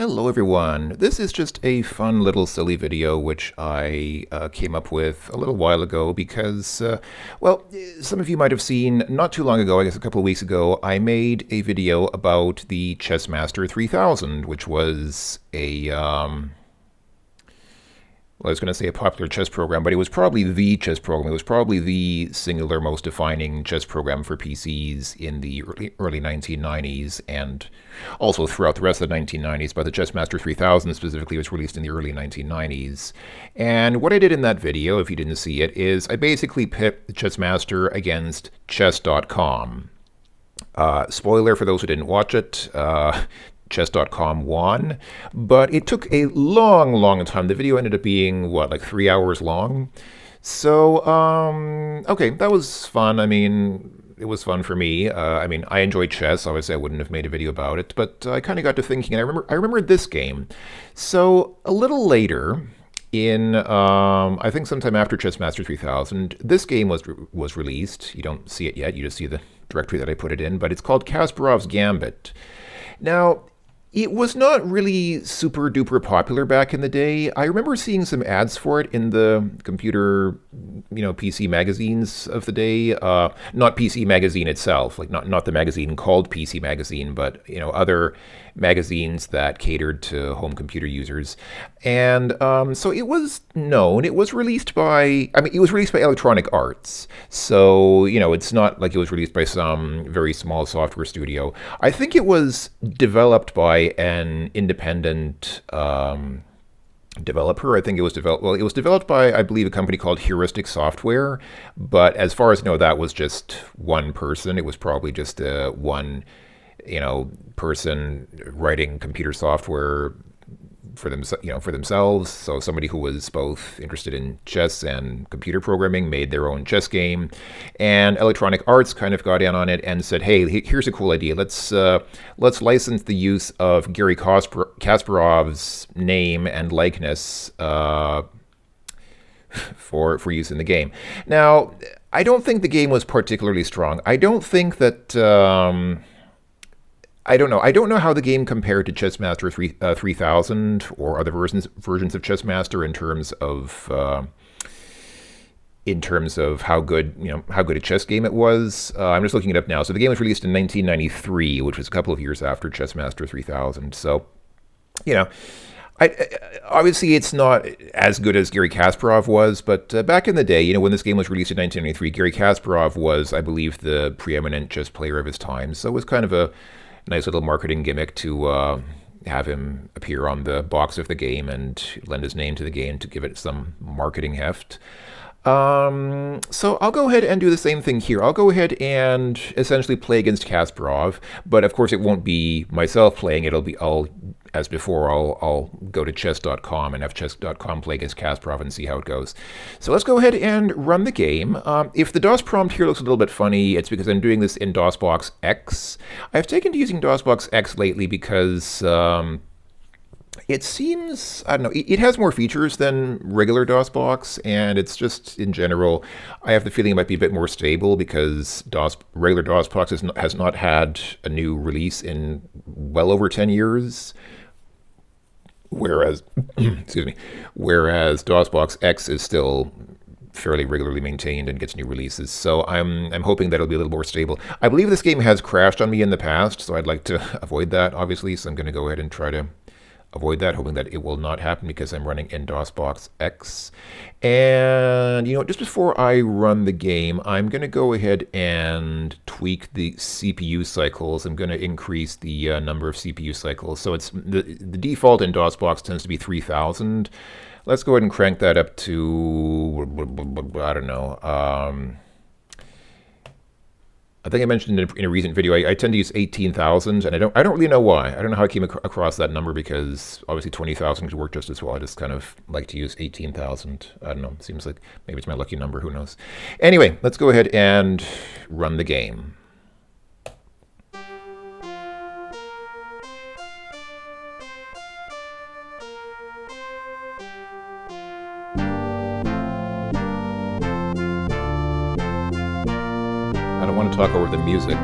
Hello everyone. This is just a fun little silly video which I came up with a little while ago because, some of you might have seen not too long ago, I guess a couple of weeks ago, I made a video about the Chessmaster 3000, which was I was going to say a popular chess program, but it was probably the chess program. It was probably the singular most defining chess program for PCs in the early 1990s and also throughout the rest of the 1990s. But the Chessmaster 3000 specifically was released in the early 1990s. And what I did in that video, if you didn't see it, is I basically pit the Chessmaster against chess.com. Spoiler for those who didn't watch it, chess.com won, but it took a long time. The video ended up being, like 3 hours long? So, okay, that was fun. I mean, it was fun for me. I enjoy chess. Obviously, I wouldn't have made a video about it, but I kind of got to thinking, and I remembered this game. So, a little later, in, I think sometime after Chessmaster 3000, this game was released. You don't see it yet, you just see the directory that I put it in, but it's called Kasparov's Gambit. Now, it was not really super duper popular back in the day. I remember seeing some ads for it in the computer, PC magazines of the day. Not PC Magazine itself, like not the magazine called PC Magazine, but other magazines that catered to home computer users. And so it was known. It was released by, Electronic Arts. So, it's not like it was released by some very small software studio. I think it was developed by an independent developer. I think it was developed by, I believe, a company called Heuristic Software. But as far as I know, that was just one person. It was probably just one person writing computer software for themselves. So somebody who was both interested in chess and computer programming made their own chess game, and Electronic Arts kind of got in on it and said, "Hey, here's a cool idea. Let's license the use of Garry Kasparov's name and likeness for use in the game." Now, I don't think the game was particularly strong. I don't think that. I don't know. I don't know how the game compared to Chessmaster 3000 or other versions of Chessmaster in terms of how good a chess game it was. I'm just looking it up now. So the game was released in 1993, which was a couple of years after Chessmaster 3000. So, obviously it's not as good as Garry Kasparov was, but back in the day, when this game was released in 1993, Garry Kasparov was, I believe, the preeminent chess player of his time. So it was kind of a nice little marketing gimmick to have him appear on the box of the game and lend his name to the game to give it some marketing heft. So I'll go ahead and do the same thing here. I'll go ahead and essentially play against Kasparov, but of course it won't be myself playing. As before, I'll go to chess.com and have chess.com play against Kasparov and see how it goes. So let's go ahead and run the game. If the DOS prompt here looks a little bit funny, it's because I'm doing this in DOSBox X. I've taken to using DOSBox X lately because it seems, I don't know, it has more features than regular DOSBox, and it's just, in general, I have the feeling it might be a bit more stable because regular DOSBox has not had a new release in well over 10 years. Whereas DOSBox X is still fairly regularly maintained and gets new releases. So I'm hoping that it'll be a little more stable. I believe this game has crashed on me in the past, so I'd like to avoid that, obviously. So I'm going to go ahead and try to avoid that, hoping that it will not happen because I'm running in DOSBox X. And, just before I run the game, I'm going to go ahead and tweak the CPU cycles. I'm going to increase the number of CPU cycles. So it's the default in DOSBox tends to be 3000. Let's go ahead and crank that up to, I don't know, I think I mentioned in a recent video, I tend to use 18,000, and I don't really know why. I don't know how I came across that number because obviously 20,000 could work just as well. I just kind of like to use 18,000. I don't know. It seems like maybe it's my lucky number. Who knows? Anyway, let's go ahead and run the game. I don't want to talk over the music.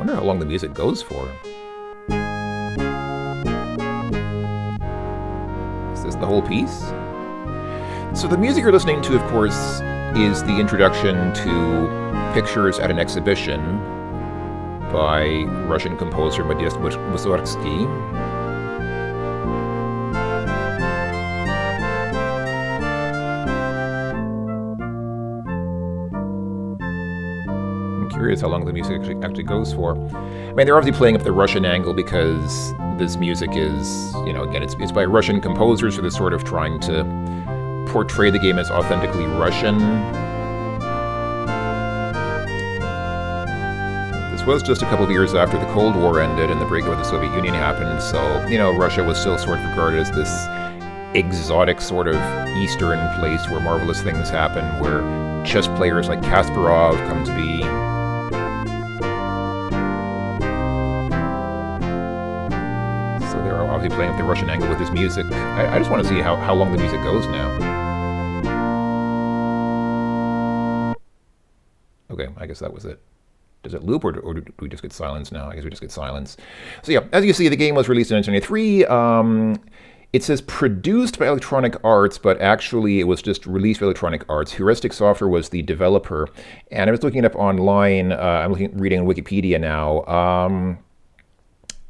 wonder how long the music goes for. Is this the whole piece? So the music you're listening to, of course, is the introduction to Pictures at an Exhibition by Russian composer Modest Mussorgsky. I'm curious how long the music actually goes for. I mean, they're obviously playing up the Russian angle because this music is, you know, again, it's by Russian composers, so they're sort of trying to portray the game as authentically Russian. This was just a couple of years after the Cold War ended and the breakup of the Soviet Union happened, so, you know, Russia was still sort of regarded as this exotic sort of Eastern place where marvelous things happen, where chess players like Kasparov come to be. So they're obviously playing up the Russian angle with this music. I just want to see how long the music goes now. Okay, I guess that was it. Does it loop, or do we just get silence now? I guess we just get silence. So yeah, as you see, the game was released in 1993. It says produced by Electronic Arts, but actually it was just released by Electronic Arts. Heuristic Software was the developer. And I was looking it up online. I'm reading Wikipedia now.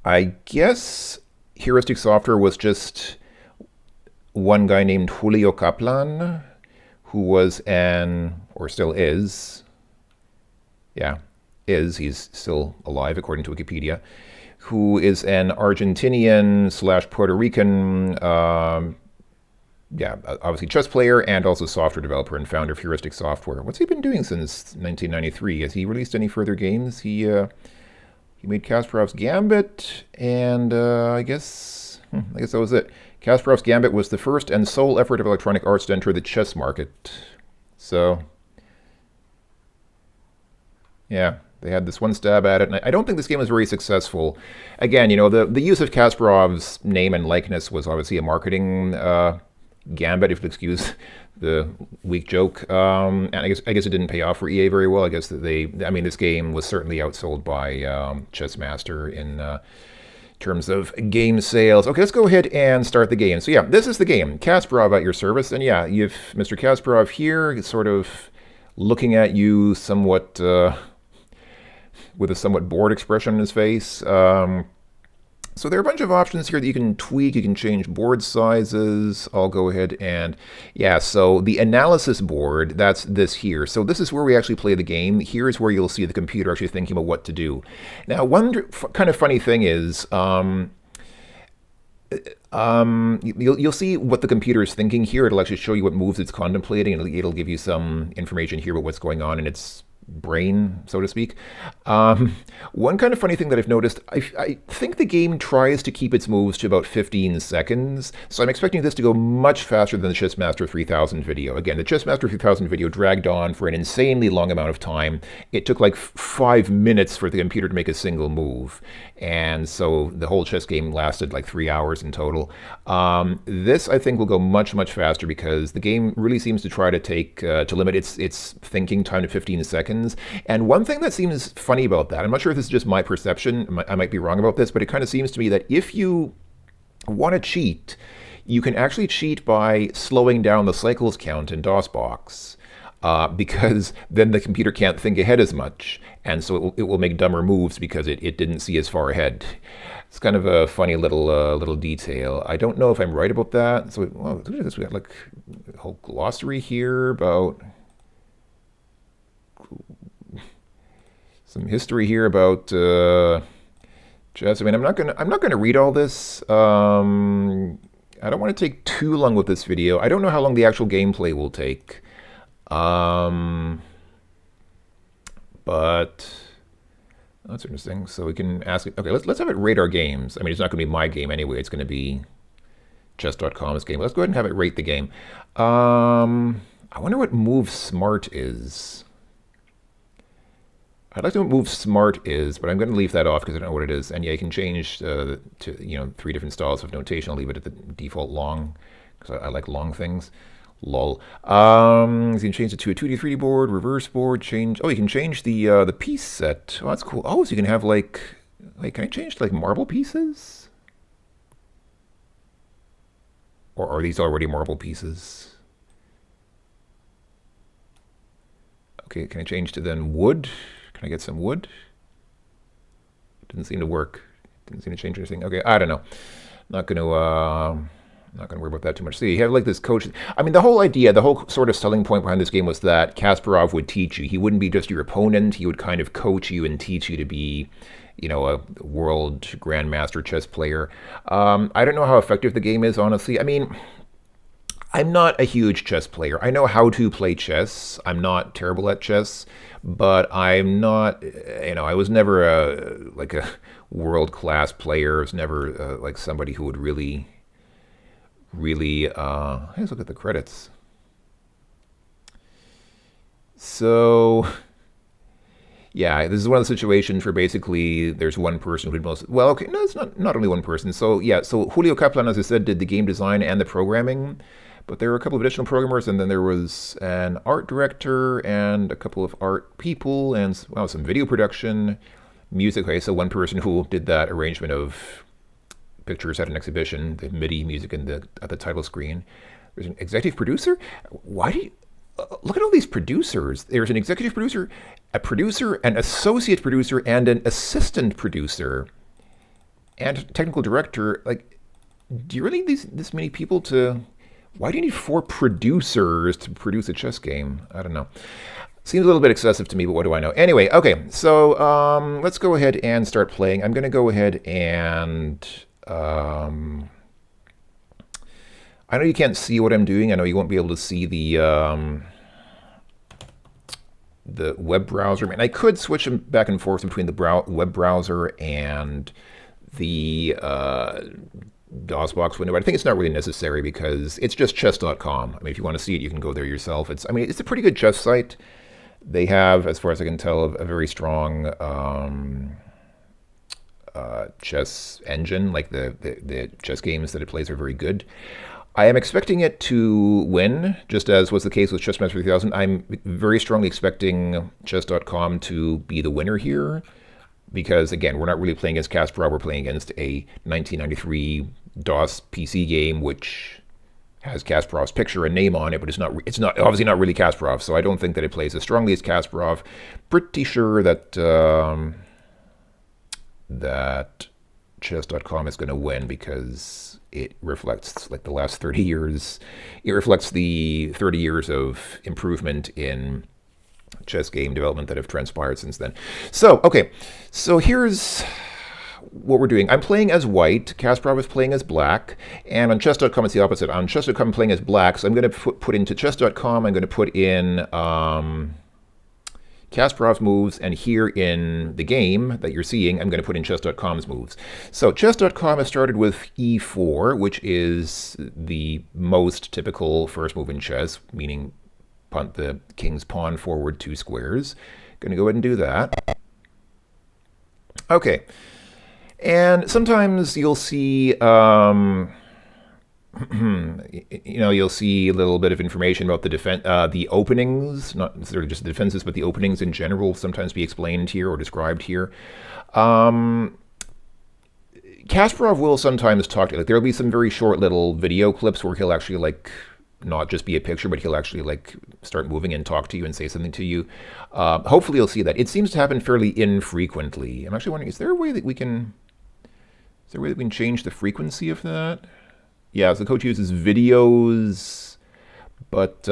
I guess Heuristic Software was just one guy named Julio Kaplan, who was or still is, he's still alive according to Wikipedia, who is an Argentinian/Puerto Rican, obviously chess player and also software developer and founder of Heuristic Software. What's he been doing since 1993? Has he released any further games? He made Kasparov's Gambit, and I guess that was it. Kasparov's Gambit was the first and sole effort of Electronic Arts to enter the chess market. So, yeah, they had this one stab at it, and I don't think this game was very successful. Again, you know, the use of Kasparov's name and likeness was obviously a marketing gambit, if you'll excuse the weak joke. And I guess it didn't pay off for EA very well. I guess that this game was certainly outsold by Chess Master in terms of game sales. Okay, let's go ahead and start the game. So yeah, this is the game. Kasparov at your service, and yeah, you've Mr. Kasparov here. He's sort of looking at you somewhat with a somewhat bored expression on his face. So there are a bunch of options here that you can tweak. You can change board sizes. I'll go ahead and, so the analysis board, that's this here. So this is where we actually play the game. Here's where you'll see the computer actually thinking about what to do. Now, one kind of funny thing is, you'll see what the computer is thinking here. It'll actually show you what moves it's contemplating, and it'll give you some information here about what's going on in its brain, so to speak. One kind of funny thing that I've noticed, I think the game tries to keep its moves to about 15 seconds, so I'm expecting this to go much faster than the Chessmaster 3000 video. Again, the Chessmaster 3000 video dragged on for an insanely long amount of time. It took like 5 minutes for the computer to make a single move, and so the whole chess game lasted like 3 hours in total. This, I think, will go much, much faster because the game really seems to try to limit its thinking time to 15 seconds. And one thing that seems funny about that, I'm not sure if this is just my perception, I might be wrong about this, but it kind of seems to me that if you want to cheat, you can actually cheat by slowing down the cycles count in DOSBox, because then the computer can't think ahead as much, and so it will make dumber moves because it didn't see as far ahead. It's kind of a funny little detail. I don't know if I'm right about that. So, look at this. We got like a whole glossary here about some history here about chess. I mean, I'm not gonna read all this. I don't want to take too long with this video. I don't know how long the actual gameplay will take. But that's interesting. So we can ask it. Okay, let's have it rate our games. I mean, it's not going to be my game anyway. It's going to be chess.com's game. Let's go ahead and have it rate the game. I wonder what move smart is. I'd like to know what move smart is, but I'm going to leave that off because I don't know what it is. And yeah, you can change to 3 different styles of notation. I'll leave it at the default long because I like long things. Lol. You can change it to a 2D, 3D board, reverse board, change. Oh, you can change the piece set. Oh, that's cool. Oh, so you can have like, wait, can I change like marble pieces? Or are these already marble pieces? Okay, can I change to then wood? Can I get some wood? Didn't seem to work. Didn't seem to change anything. Okay, I don't know. Not gonna worry about that too much. See, you have like this coach. I mean, the whole idea, the whole sort of selling point behind this game was that Kasparov would teach you. He wouldn't be just your opponent. He would kind of coach you and teach you to be, you know, a world grandmaster chess player. I don't know how effective the game is, honestly. I mean, I'm not a huge chess player. I know how to play chess. I'm not terrible at chess, but I'm not, you know, I was never like a world class player. I was never like somebody who would really, let's look at the credits. So, yeah, this is one of the situations where basically there's one person who did most. Well, okay, no, it's not only one person. So yeah, so Julio Kaplan, as I said, did the game design and the programming, but there were a couple of additional programmers, and then there was an art director and a couple of art people, and well, some video production, music. Okay, so one person who did that arrangement of pictures at an exhibition, the MIDI music at the title screen. There's an executive producer. Why do you look at all these producers? There's an executive producer, a producer, an associate producer, and an assistant producer, and technical director. Like, do you really need this many people to? Why do you need 4 producers to produce a chess game? I don't know. Seems a little bit excessive to me, but what do I know? Anyway, okay, so let's go ahead and start playing. I'm going to go ahead and I know you can't see what I'm doing. I know you won't be able to see the web browser. I mean, I could switch them back and forth between the web browser and the DOSBox window, but I think it's not really necessary because it's just chess.com. I mean, if you want to see it, you can go there yourself. I mean, it's a pretty good chess site. They have, as far as I can tell, a very strong chess engine. Like the chess games that it plays are very good. I am expecting it to win, just as was the case with Chessmaster 3000. I'm very strongly expecting chess.com to be the winner here. Because, again, we're not really playing against Kasparov. We're playing against a 1993 DOS PC game, which has Kasparov's picture and name on it, but it's not obviously not really Kasparov. So I don't think that it plays as strongly as Kasparov. Pretty sure that that chess.com is going to win because it reflects like the last 30 years. It reflects the 30 years of improvement in chess game development that have transpired since then. So, okay, so here's what we're doing. I'm playing as white, Kasparov is playing as black, and on chess.com it's the opposite. On chess.com I'm playing as black, so I'm going to put into chess.com, I'm going to put in Kasparov's moves, and here in the game that you're seeing, I'm going to put in chess.com's moves. So chess.com has started with e4, which is the most typical first move in chess, meaning punt the king's pawn forward 2 squares. Going to go ahead and do that. Okay. And sometimes you'll see, you'll see a little bit of information about the openings, not necessarily just the defenses, but the openings in general sometimes be explained here or described here. Kasparov will sometimes talk to you. Like, there'll be some very short little video clips where he'll actually like not just be a picture, but he'll actually like start moving and talk to you and say something to you. Hopefully you'll see that. It seems to happen fairly infrequently. I'm actually wondering, is there a way that we can change the frequency of that? Yeah, so the coach uses videos, but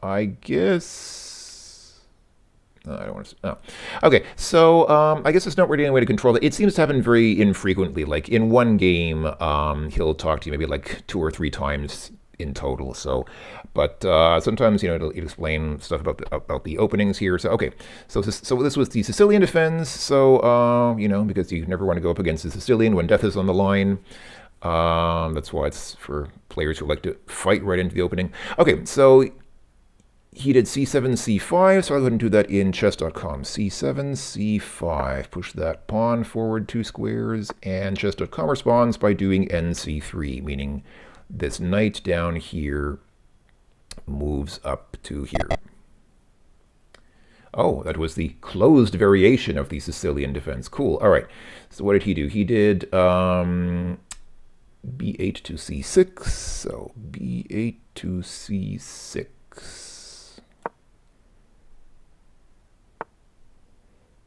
I guess I don't want to. Oh. Okay, so I guess there's not really any way to control it. It seems to happen very infrequently. Like in one game, he'll talk to you maybe like 2 or 3 times in total. So, but sometimes it'll explain stuff about the openings here. So okay, so this was the Sicilian defense. So because you never want to go up against the Sicilian when death is on the line. That's why it's for players who like to fight right into the opening. Okay, so he did c7, c5, so I'll go ahead and do that in chess.com. c7, c5, push that pawn forward 2 squares, and chess.com responds by doing nc3, meaning this knight down here moves up to here. Oh, that was the closed variation of the Sicilian defense. Cool. All right. So what did he do? He did b8 to c6. So b8 to c6.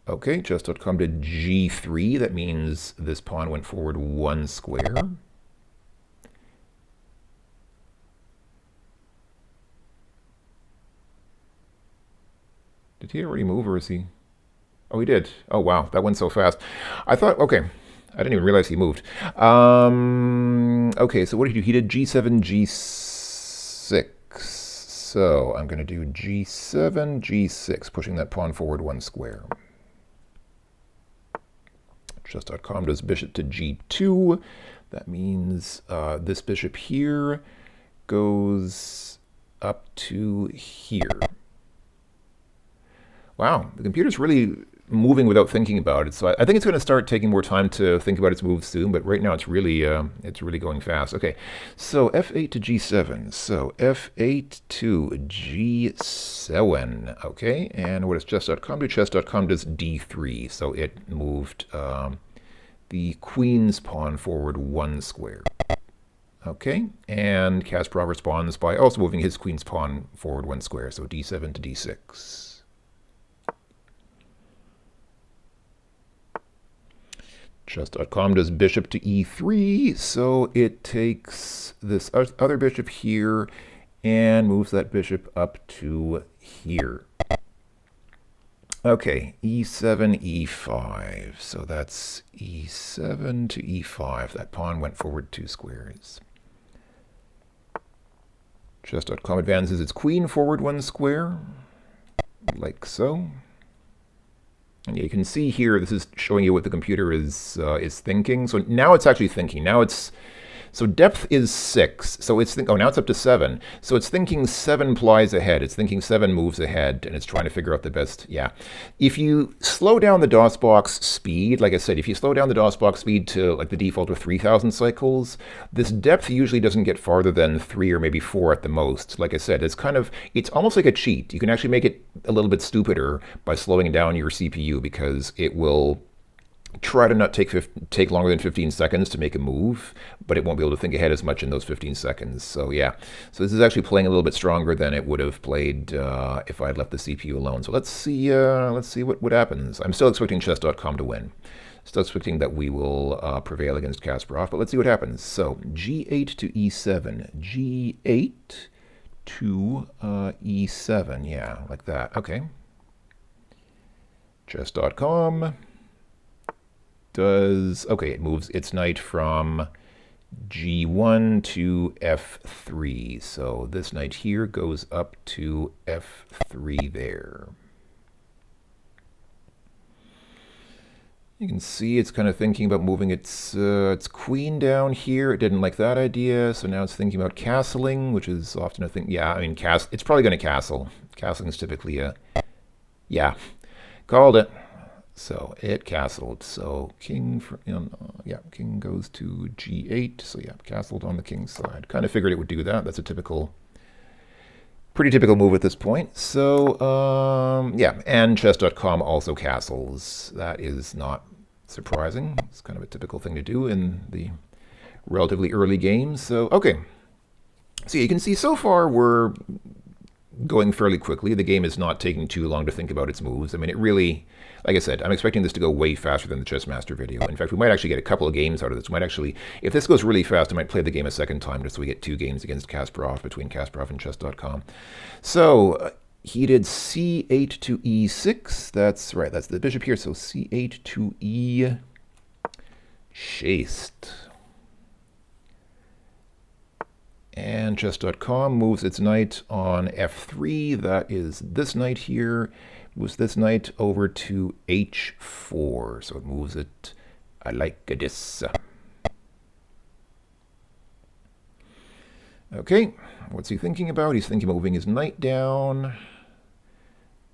Okay, chess.com did g3. That means this pawn went forward one square. Did he already move, or is he? Oh, he did. Oh, wow. That went so fast. I thought, okay. I didn't even realize he moved. Okay, so what did he do? He did g7, g6. So I'm going to do g7, g6, pushing that pawn forward one square. Chess.com does bishop to g2. That means this bishop here goes up to here. Wow, the computer's really moving without thinking about it. So I think it's going to start taking more time to think about its moves soon. But right now it's really going fast. Okay, so f8 to g7. So f8 to g7. Okay, and what does chess.com do? Chess.com does d3. So it moved the queen's pawn forward one square. Okay, and Kasparov responds by also moving his queen's pawn forward one square. So d7 to d6. Chess.com does bishop to e3, so it takes this other bishop here and moves that bishop up to here. Okay, e7, e5, so that's e7 to e5. That pawn went forward two squares. Chess.com advances its queen forward one square, like so. And you can see here, this is showing you what the computer is thinking. So now it's actually thinking. Now it's, so depth is 6. So it's, oh, now it's up to 7. So it's thinking 7 plies ahead. It's thinking 7 moves ahead, and it's trying to figure out the best, yeah. If you slow down the DOSBox speed, like I said, if you slow down the DOSBox speed to like the default of 3,000 cycles, this depth usually doesn't get farther than 3 or maybe 4 at the most. Like I said, it's kind of, it's almost like a cheat. You can actually make it a little bit stupider by slowing down your CPU, because it will try to not take longer than 15 seconds to make a move, but it won't be able to think ahead as much in those 15 seconds. So yeah, so this is actually playing a little bit stronger than it would have played if I had left the CPU alone. So let's see what happens. I'm still expecting chess.com to win. Still expecting that we will prevail against Kasparov, but let's see what happens. So g8 to e7, g8 to e7, yeah, like that. Okay. Chess.com does, okay, it moves its knight from g1 to f3. So this knight here goes up to f3 there. You can see it's kind of thinking about moving its queen down here. It didn't like that idea, so now it's thinking about castling, which is often a thing. Yeah, I mean, it's probably going to castle. Castling is typically a, yeah, called it. So it castled. So king, yeah, king goes to g8. So yeah, castled on the king's side. Kind of figured it would do that. That's a pretty typical move at this point. So yeah, and chess.com also castles. That is not surprising. It's kind of a typical thing to do in the relatively early games. So okay, so you can see so far we're going fairly quickly. The game is not taking too long to think about its moves. I mean, it really, like I said, I'm expecting this to go way faster than the Chess Master video. In fact, we might actually get a couple of games out of this. We might actually, if this goes really fast, I might play the game a second time just so we get 2 games against Kasparov, between Kasparov and chess.com. So he did c8 to e6. That's right, that's the bishop here. So c8 to e, chased. And chess.com moves its knight on f3. That is this knight here. Moves this knight over to h4. So it moves it like this. Okay, what's he thinking about? He's thinking about moving his knight down.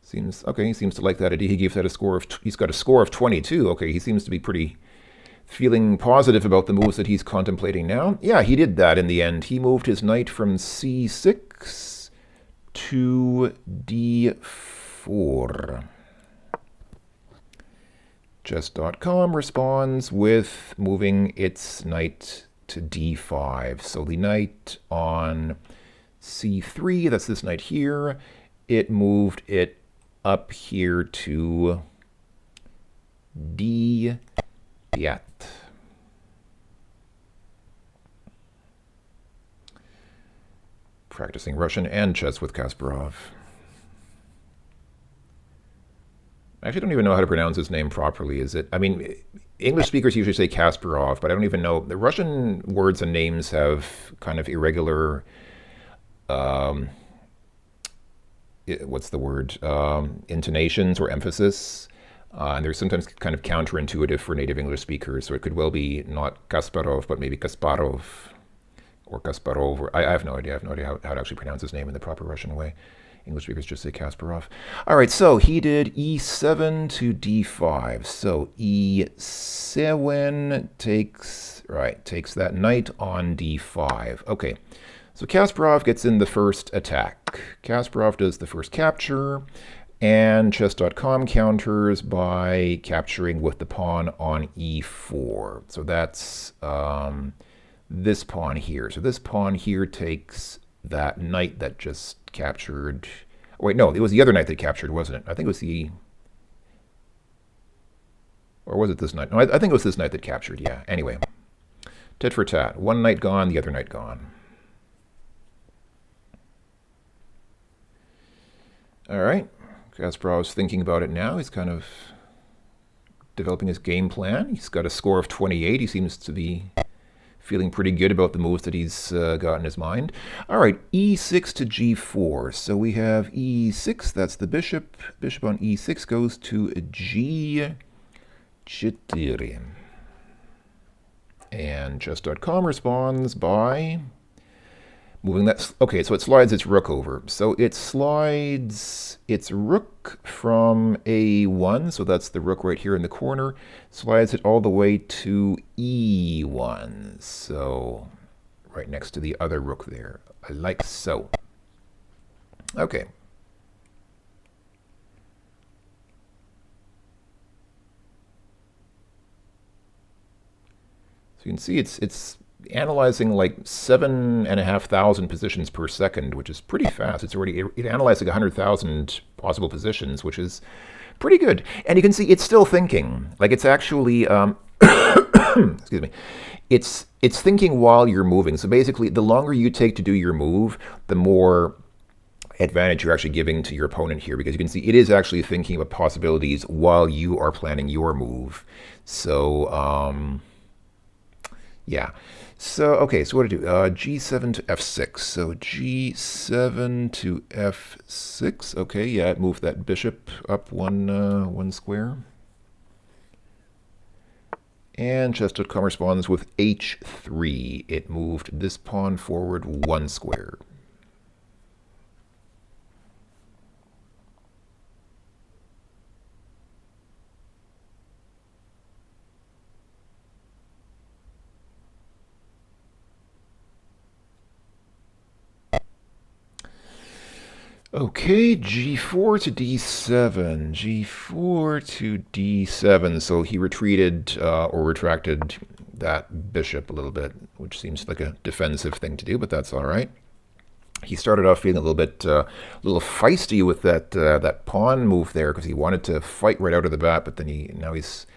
Seems okay. He seems to like that idea. He gave that a score of. He's got a score of 22. Okay, he seems to be pretty feeling positive about the moves that he's contemplating now. Yeah, he did that in the end. He moved his knight from c6 to d4. Chess.com responds with moving its knight to d5. So the knight on c3, that's this knight here, it moved it up here to d5. Practicing Russian and chess with Kasparov. I actually don't even know how to pronounce his name properly. Is it? I mean, English speakers usually say Kasparov, but I don't even know. The Russian words and names have kind of irregular, what's the word? Intonations or emphasis. And they're sometimes kind of counterintuitive for native English speakers. So it could well be not Kasparov, but maybe Kasparov or Kasparov. Or, I have no idea. I have no idea how to actually pronounce his name in the proper Russian way. English speakers just say Kasparov. All right, so he did e7 to d5. So e7 takes that knight on d5. Okay, so Kasparov gets in the first attack. Kasparov does the first capture, and chess.com counters by capturing with the pawn on e4. So that's this pawn here. So this pawn here takes that knight that just captured. Oh, wait, no, it was the other knight that captured, wasn't it? I think it was the. Or was it this knight? No, I think it was this knight that captured, yeah. Anyway, tit for tat. One knight gone, the other knight gone. All right. Kasparov's thinking about it now. He's kind of developing his game plan. He's got a score of 28. He seems to be feeling pretty good about the moves that he's got in his mind. All right, e6 to g4. So we have e6, that's the bishop. Bishop on e6 goes to g4. And chess.com responds by moving that. Okay, so it slides its rook over. So it slides its rook from a1, so that's the rook right here in the corner, slides it all the way to e1. So right next to the other rook there, like so. Okay. So you can see it's analyzing like 7,500 positions per second, which is pretty fast. It analyzed like 100,000 possible positions, which is pretty good. And you can see it's still thinking. Like it's actually, excuse me, it's thinking while you're moving. So basically, the longer you take to do your move, the more advantage you're actually giving to your opponent here, because you can see it is actually thinking about possibilities while you are planning your move. So, yeah. So, okay, so what to do? G7 to F6. So G7 to F6. Okay, yeah, it moved that bishop up one square. And chess.com responds with H3. It moved this pawn forward one square. Okay, g4 to d7, g4 to d7. So he retreated or retracted that bishop a little bit, which seems like a defensive thing to do, but that's all right. He started off feeling a little bit, little feisty with that pawn move there, because he wanted to fight right out of the bat, but then now he's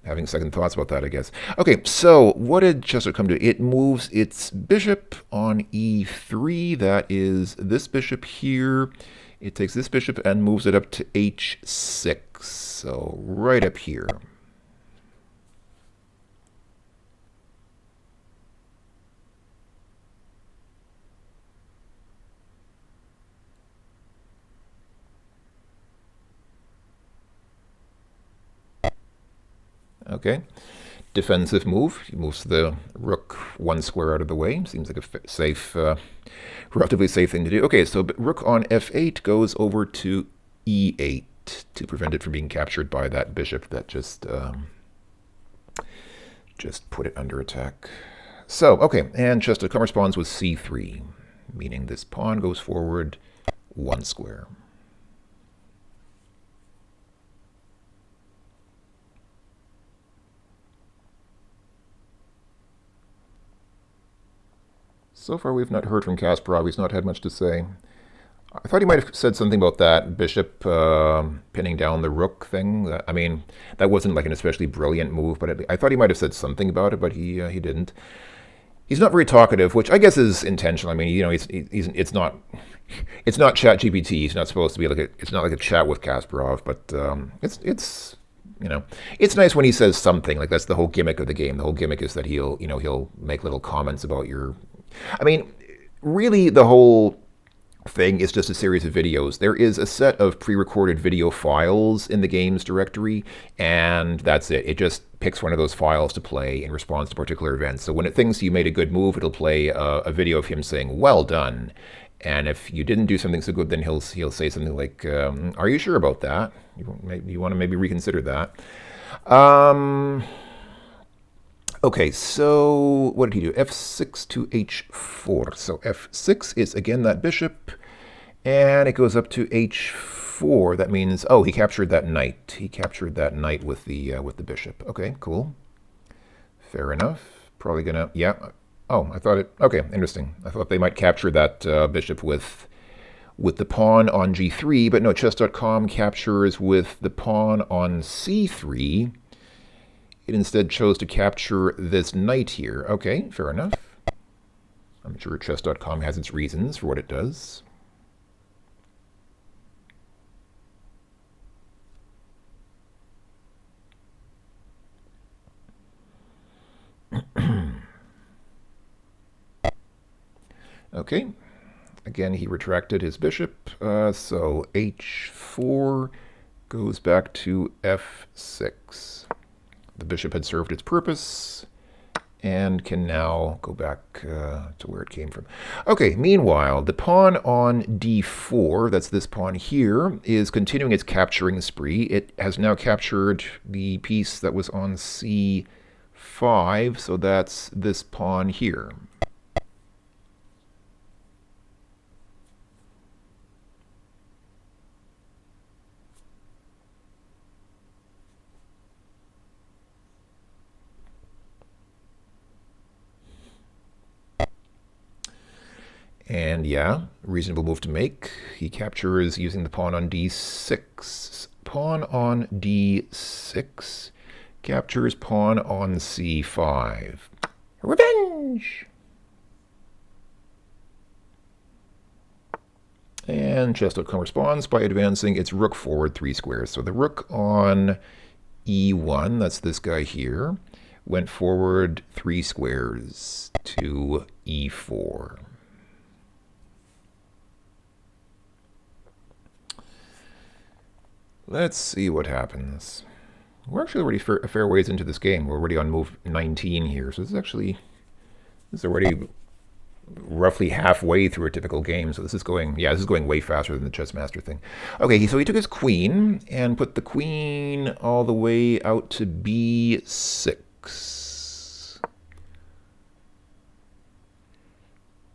having second thoughts about that, I guess. Okay, so what did chess.com do? It moves its bishop on e3. That is this bishop here. It takes this bishop and moves it up to h6. So right up here. Okay, defensive move. He moves the rook one square out of the way. Seems like a safe, relatively safe thing to do. Okay, so rook on f8 goes over to e8 to prevent it from being captured by that bishop that just Just put it under attack. So, okay, and chess.com responds with c3, meaning this pawn goes forward 1 square. So far, we've not heard from Kasparov. He's not had much to say. I thought he might have said something about that bishop pinning down the rook thing. I mean, that wasn't like an especially brilliant move, but I thought he might have said something about it, but he didn't. He's not very talkative, which I guess is intentional. I mean, you know, it's not ChatGPT. He's not supposed to be like it's not like a chat with Kasparov, but it's you know, it's nice when he says something. Like that's the whole gimmick of the game. The whole gimmick is that he'll make little comments about your. I mean, really, the whole thing is just a series of videos. There is a set of pre-recorded video files in the game's directory, and that's it. It just picks one of those files to play in response to particular events. So when it thinks you made a good move, it'll play a video of him saying, "Well done." And if you didn't do something so good, then he'll say something like, "Are you sure about that? You want to maybe reconsider that." Okay, so what did he do? F6 to H4. So F6 is again that bishop, and it goes up to H4. That means, oh, he captured that knight. He captured that knight with the bishop. Okay, cool. Fair enough. Probably gonna, yeah. Oh, I thought it, okay, interesting. I thought they might capture that bishop with the pawn on G3, but no, chess.com captures with the pawn on C3. It instead chose to capture this knight here. Okay, fair enough. I'm sure chess.com has its reasons for what it does. Okay, again, he retracted his bishop, so H4 goes back to F6. The bishop had served its purpose and can now go back to where it came from. Okay, meanwhile, the pawn on D4, that's this pawn here, is continuing its capturing spree. It has now captured the piece that was on C5, so that's this pawn here. And yeah, reasonable move to make. He captures using the pawn on D6. Pawn on D6 captures pawn on C5. Revenge! And chess.com responds by advancing its rook forward 3 squares. So the rook on E1, that's this guy here, went forward 3 squares to E4. Let's see what happens. We're actually already a fair ways into this game. We're already on move 19 here, so this is already roughly halfway through a typical game. So this is going way faster than the Chess Master thing. Okay, so he took his queen and put the queen all the way out to B6.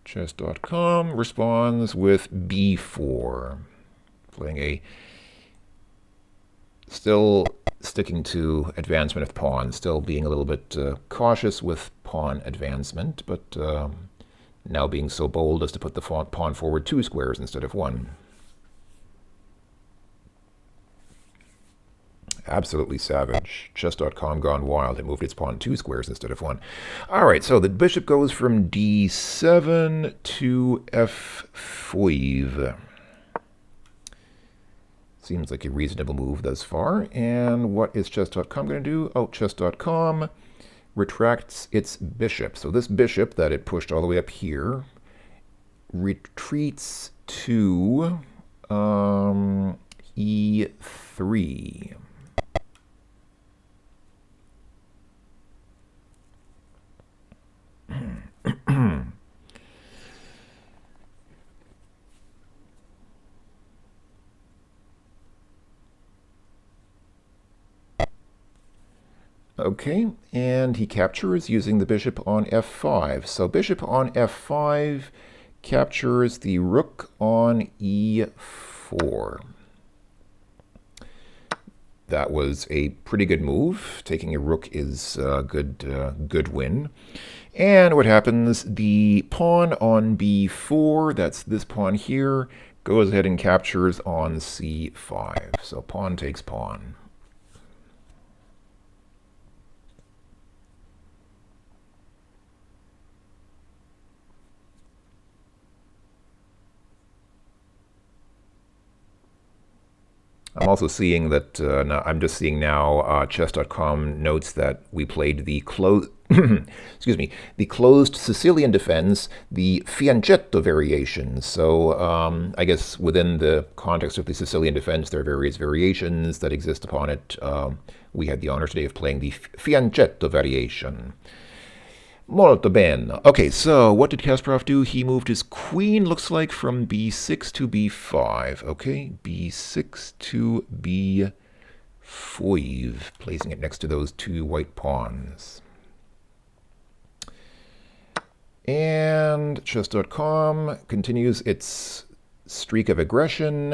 Chess.com responds with B4, playing a still sticking to advancement of pawns, still being a little bit cautious with pawn advancement, but now being so bold as to put the pawn forward 2 squares instead of 1. Absolutely savage. Chess.com gone wild. It moved its pawn 2 squares instead of 1. All right, so the bishop goes from D7 to F5. Seems like a reasonable move thus far. And what is chess.com going to do? Oh, chess.com retracts its bishop. So this bishop that it pushed all the way up here retreats to E3. Okay, and he captures using the bishop on f5. So bishop on f5 captures the rook on e4. That was a pretty good move. Taking a rook is a good win. And what happens? The pawn on b4, that's this pawn here, goes ahead and captures on c5. So pawn takes pawn. I'm also seeing that, I'm just seeing now, chess.com notes that we played the excuse me, the closed Sicilian defense, the fianchetto variation. So I guess within the context of the Sicilian defense, there are various variations that exist upon it. We had the honor today of playing the fianchetto variation. Molto bene. Okay, so what did Kasparov do? He moved his queen, looks like, from b6 to b5. Okay, b6 to b5, placing it next to those two white pawns. And chess.com continues its streak of aggression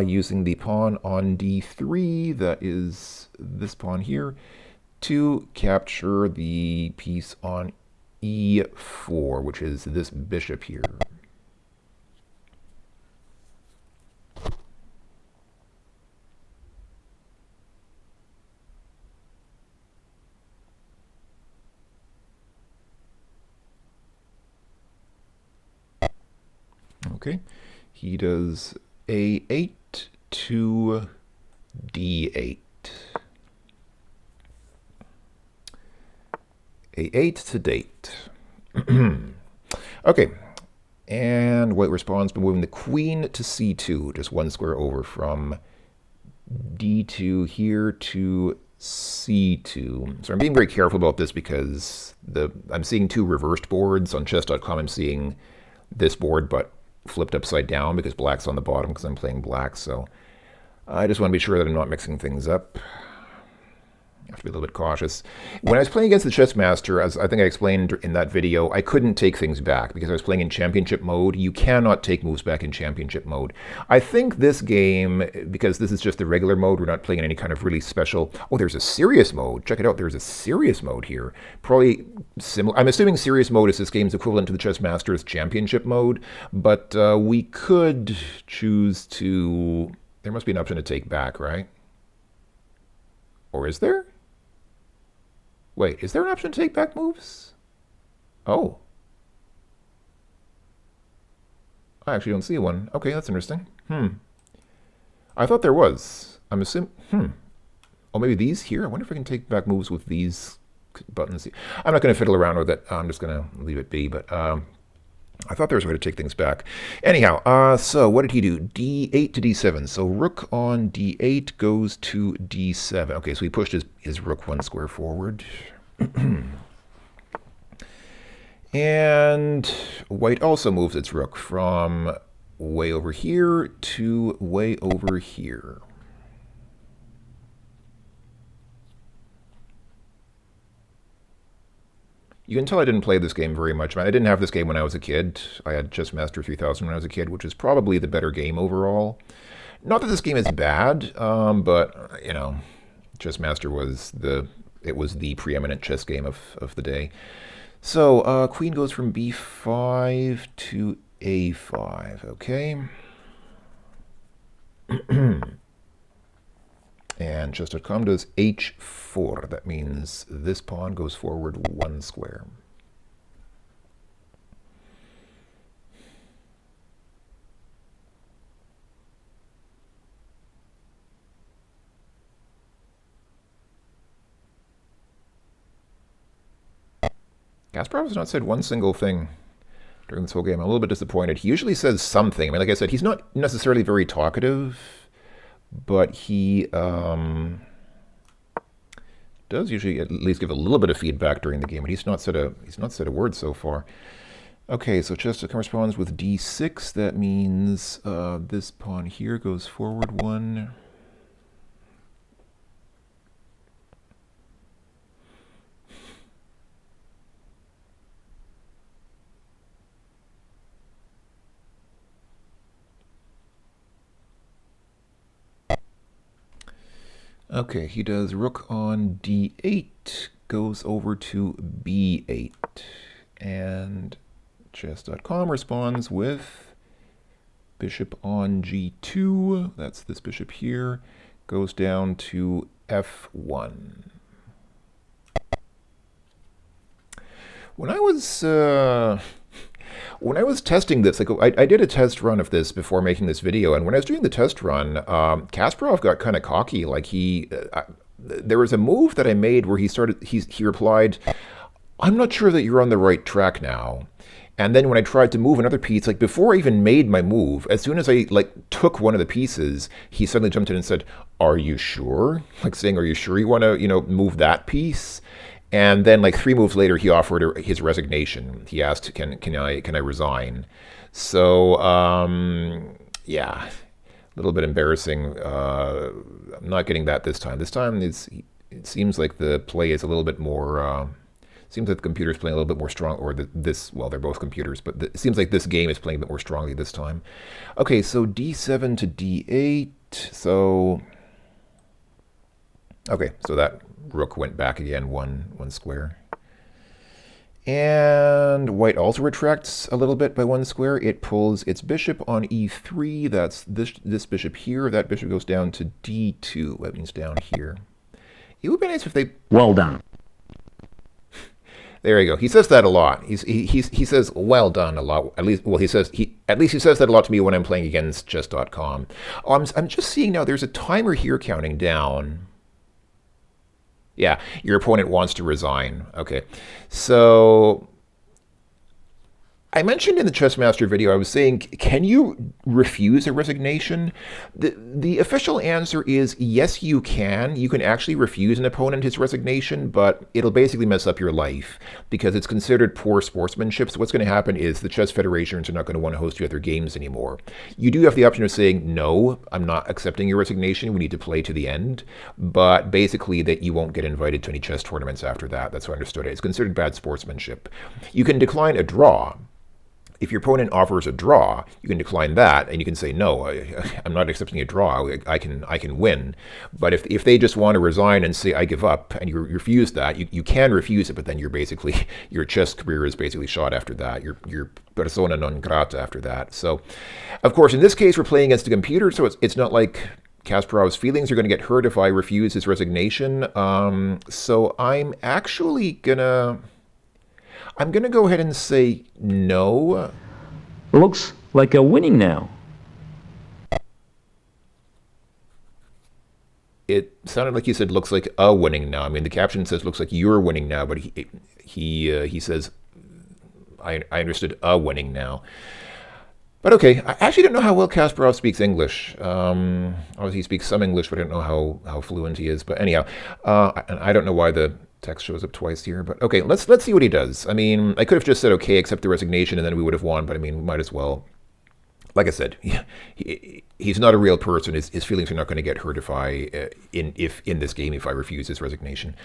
using the pawn on d3, that is this pawn here, to capture the piece on e4, which is this bishop here. Okay, he does a8 to d8. a8 to date. Okay, and white responds by moving the queen to c2, just one square over from d2 here to c2. So I'm being very careful about this because I'm seeing two reversed boards. On chess.com I'm seeing this board but flipped upside down because black's on the bottom because I'm playing black. So I just want to be sure that I'm not mixing things up. I have to be a little bit cautious. When I was playing against the chess master, as I think I explained in that video, I couldn't take things back because I was playing in championship mode. You cannot take moves back in championship mode. I think this game, because this is just the regular mode, we're not playing in any kind of really special... Oh, there's a serious mode. Check it out. There's a serious mode here. Probably similar. I'm assuming serious mode is this game's equivalent to the chess master's championship mode, but we could choose to... There must be an option to take back, right? Or is there? Wait, is there an option to take back moves? Oh. I actually don't see one. Okay, that's interesting. I thought there was. I'm assuming... Oh, maybe these here? I wonder if I can take back moves with these buttons. I'm not going to fiddle around with it. I'm just going to leave it be, but... I thought there was a way to take things back. Anyhow, so what did he do? d8 to d7. So rook on d8 goes to d7. Okay, so he pushed his rook one square forward. And white also moves its rook from way over here to way over here. You can tell I didn't play this game very much. I didn't have this game when I was a kid. I had Chess Master 3000 when I was a kid, which is probably the better game overall. Not that this game is bad, but, you know, Chess Master was the preeminent chess game of the day. So, queen goes from b5 to a5, okay? And chess.com does h4. That means this pawn goes forward one square. Kasparov has not said one single thing during this whole game. I'm a little bit disappointed. He usually says something. I mean, like I said, he's not necessarily very talkative, but he does usually at least give a little bit of feedback during the game, but he's not said a word so far. Okay, so chess corresponds with d6. That means this pawn here goes forward one. Okay, he does rook on d8, goes over to b8, and chess.com responds with bishop on g2, that's this bishop here, goes down to f1. When I was testing this, like I did a test run of this before making this video, and when I was doing the test run, Kasparov got kind of cocky. Like there was a move that I made where he replied, "I'm not sure that you're on the right track now." And then when I tried to move another piece, like before I even made my move, as soon as I took one of the pieces, he suddenly jumped in and said, "Are you sure?" Like saying, "Are you sure you want to, move that piece?" And then, 3 moves later, he offered his resignation. He asked, "Can I resign?" So, yeah, a little bit embarrassing. I'm not getting that this time. This time, it seems like the play is a little bit more. Seems like the computer's playing a little bit more strong, or well, they're both computers, but it seems like this game is playing a bit more strongly this time. Okay, so d7 to d8. So, okay, so that rook went back again one square. And white also retracts a little bit by 1 square. It pulls its bishop on e3. That's this bishop here. That bishop goes down to d2. That means down here. It would be nice if they... Well done. There you go. He says that a lot. He says "well done" a lot. At least he says that a lot to me when I'm playing against chess.com. Oh, I'm just seeing now. There's a timer here counting down. Yeah, your opponent wants to resign. Okay, so I mentioned in the Chess Master video, I was saying, can you refuse a resignation? The official answer is yes, you can. You can actually refuse an opponent his resignation, but it'll basically mess up your life because it's considered poor sportsmanship. So what's going to happen is the chess federations are not going to want to host you at their games anymore. You do have the option of saying, no, I'm not accepting your resignation. We need to play to the end. But basically that you won't get invited to any chess tournaments after that. That's what I understood it. It's considered bad sportsmanship. You can decline a draw. If your opponent offers a draw, you can decline that, and you can say, no, I'm not accepting a draw. I can win. But if they just want to resign and say, I give up, and you refuse that, you can refuse it, but then your chess career is basically shot after that. You're persona non grata after that. So, of course, in this case, we're playing against a computer, so it's not like Kasparov's feelings are going to get hurt if I refuse his resignation. So I'm actually I'm going to go ahead and say no. Looks like a winning now. It sounded like you said looks like a winning now. I mean, the caption says looks like you're winning now, but he says I understood a winning now. But okay, I actually don't know how well Kasparov speaks English. Obviously he speaks some English, but I don't know how fluent he is. But anyhow, and I don't know why the text shows up twice here. But okay, let's see what he does. I mean, I could have just said okay, accept the resignation, and then we would have won. But I mean, we might as well. Like I said, he's not a real person. His feelings are not going to get hurt if in this game if I refuse his resignation.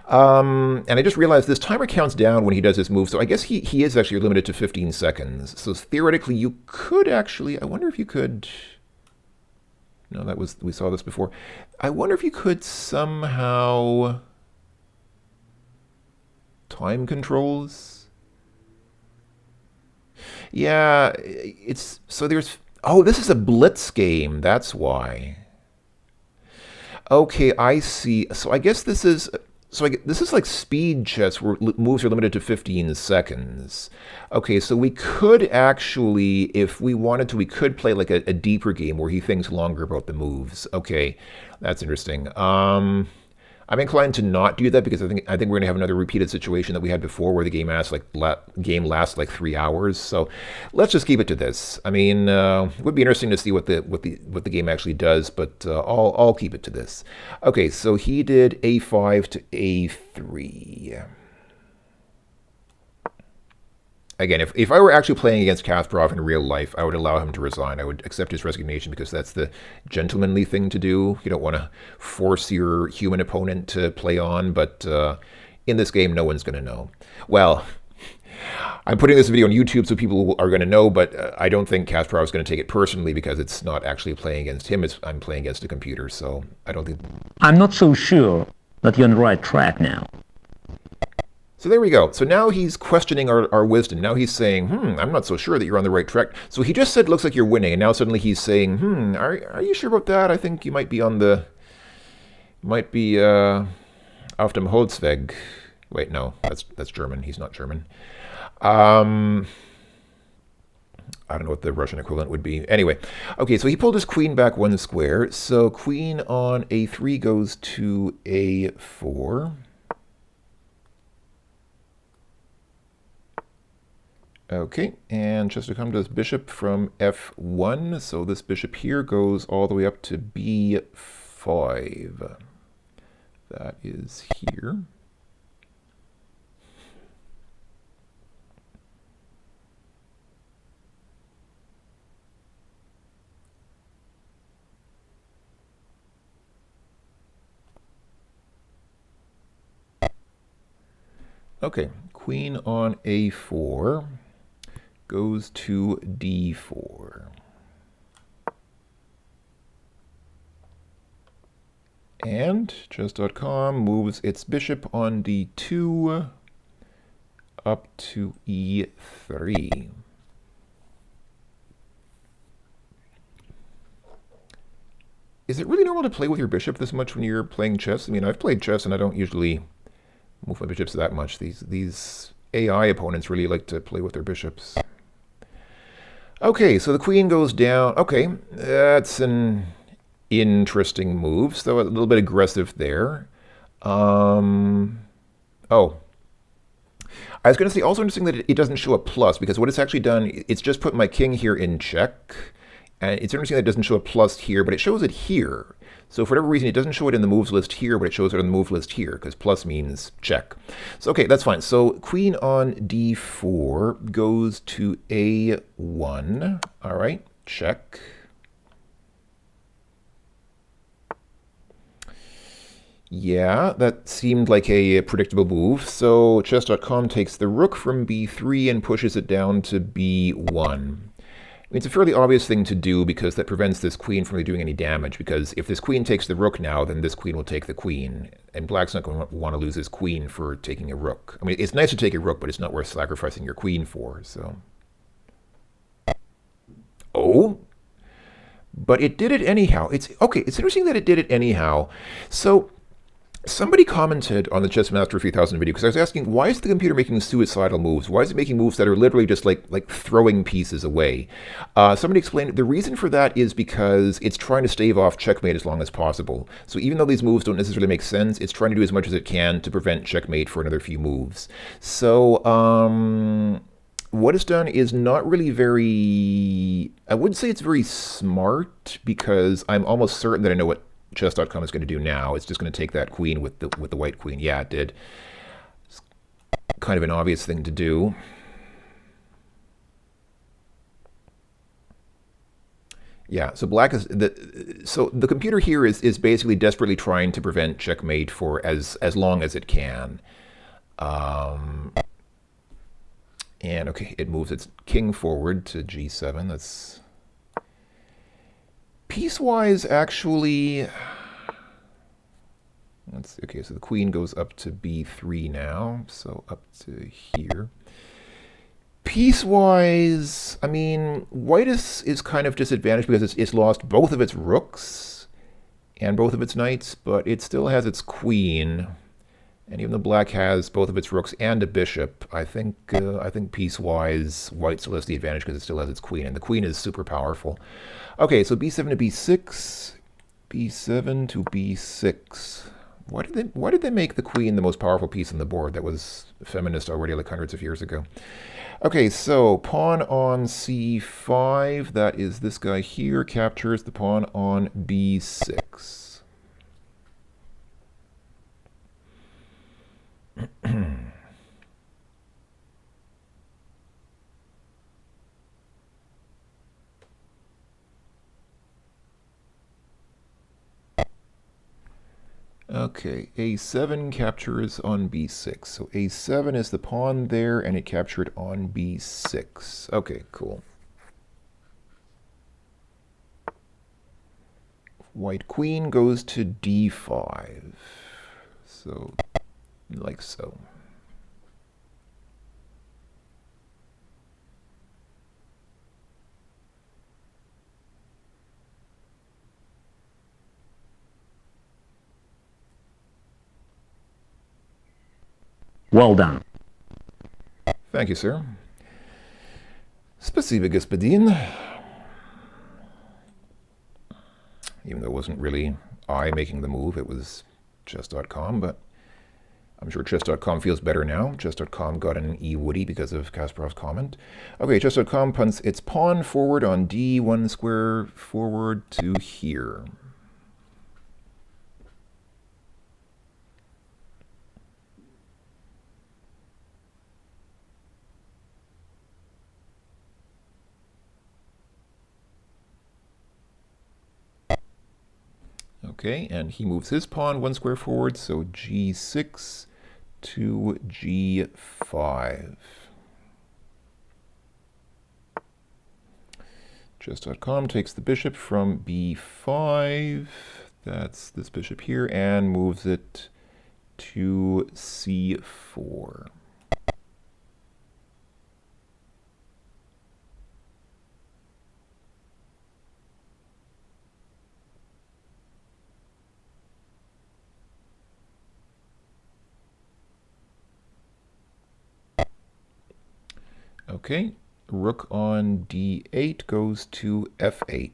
And I just realized this timer counts down when he does his move. So I guess he is actually limited to 15 seconds. So theoretically, you could actually. I wonder if you could. No, we saw this before. I wonder if you could somehow time controls. Yeah, this is a blitz game, that's why. Okay, I see. So I guess this is like speed chess where moves are limited to 15 seconds. Okay, so we could actually, if we wanted to, we could play like a deeper game where he thinks longer about the moves. Okay, that's interesting. I'm inclined to not do that because I think we're going to have another repeated situation that we had before where the game lasts like 3 hours. So let's just keep it to this. I mean, it would be interesting to see what the game actually does, but I'll keep it to this. Okay, so he did a5 to a3. Again, if I were actually playing against Kasparov in real life, I would allow him to resign. I would accept his resignation because that's the gentlemanly thing to do. You don't want to force your human opponent to play on, but in this game, no one's going to know. Well, I'm putting this video on YouTube so people are going to know, but I don't think Kasparov is going to take it personally because it's not actually playing against him. I'm playing against a computer, so I don't think... I'm not so sure that you're on the right track now. So there we go. So now he's questioning our wisdom. Now he's saying, I'm not so sure that you're on the right track. So he just said, looks like you're winning. And now suddenly he's saying, are you sure about that? I think you might be on the... Might be auf dem Holzweg. Wait, no, that's German. He's not German. I don't know what the Russian equivalent would be. Anyway, okay, so he pulled his queen back one square. So queen on a3 goes to a4. Okay, and chess.com does bishop from f1. So this bishop here goes all the way up to b5. That is here. Okay, queen on a4 goes to d4. And chess.com moves its bishop on d2 up to e3. Is it really normal to play with your bishop this much when you're playing chess? I mean, I've played chess and I don't usually move my bishops that much. These AI opponents really like to play with their bishops. Okay, so the queen goes down. Okay, that's an interesting move. So a little bit aggressive there. Oh, I was going to say also interesting that it doesn't show a plus, because what it's actually done, it's just put my king here in check. And it's interesting that it doesn't show a plus here, but it shows it here. So for whatever reason, it doesn't show it in the moves list here, but it shows it on the move list here, because plus means check. So okay, that's fine. So queen on d4 goes to a1. All right, check. Yeah, that seemed like a predictable move. So chess.com takes the rook from b3 and pushes it down to b1. I mean, it's a fairly obvious thing to do because that prevents this queen from really doing any damage, because if this queen takes the rook now, then this queen will take the queen, and black's not going to want to lose his queen for taking a rook. I mean, it's nice to take a rook, but it's not worth sacrificing your queen for, so... Oh? But it did it anyhow. It's interesting that it did it anyhow. So... somebody commented on the Chess Master 3000 video, because I was asking, why is the computer making suicidal moves? Why is it making moves that are literally just like throwing pieces away? Somebody explained the reason for that is because it's trying to stave off checkmate as long as possible. So even though these moves don't necessarily make sense, it's trying to do as much as it can to prevent checkmate for another few moves. So what it's done is not really very... I wouldn't say it's very smart, because I'm almost certain that I know what chess.com is going to do now. It's just going to take that queen with the white queen. Yeah, it did. It's kind of an obvious thing to do. Yeah, so black is so the computer here is basically desperately trying to prevent checkmate for as long as it can. And okay, it moves its king forward to g7. That's piecewise, actually. Okay, so the queen goes up to b3 now, so up to here. Piecewise, I mean, white is kind of disadvantaged because it's lost both of its rooks and both of its knights, but it still has its queen. And even though black has both of its rooks and a bishop, I think piecewise, white still has the advantage because it still has its queen, and the queen is super powerful. Okay, so b7 to b6, b7 to b6. Why did they make the queen the most powerful piece on the board? That was feminist already, like hundreds of years ago. Okay, so pawn on c5, that is this guy here, captures the pawn on b6. Okay, a7 captures on b6. So a7 is the pawn there, and it captured on b6. Okay, cool. White queen goes to d5. So, like so. Well done. Thank you, sir. Спасибо, господин. Even though it wasn't really I making the move, it was chess.com, but I'm sure chess.com feels better now. Chess.com got an E-Woody because of Kasparov's comment. Okay, chess.com punts its pawn forward on d1 square forward to here. Okay, and he moves his pawn one square forward, so g6 to g5. Chess.com takes the bishop from b5, that's this bishop here, and moves it to c4. Okay, rook on d8 goes to f8.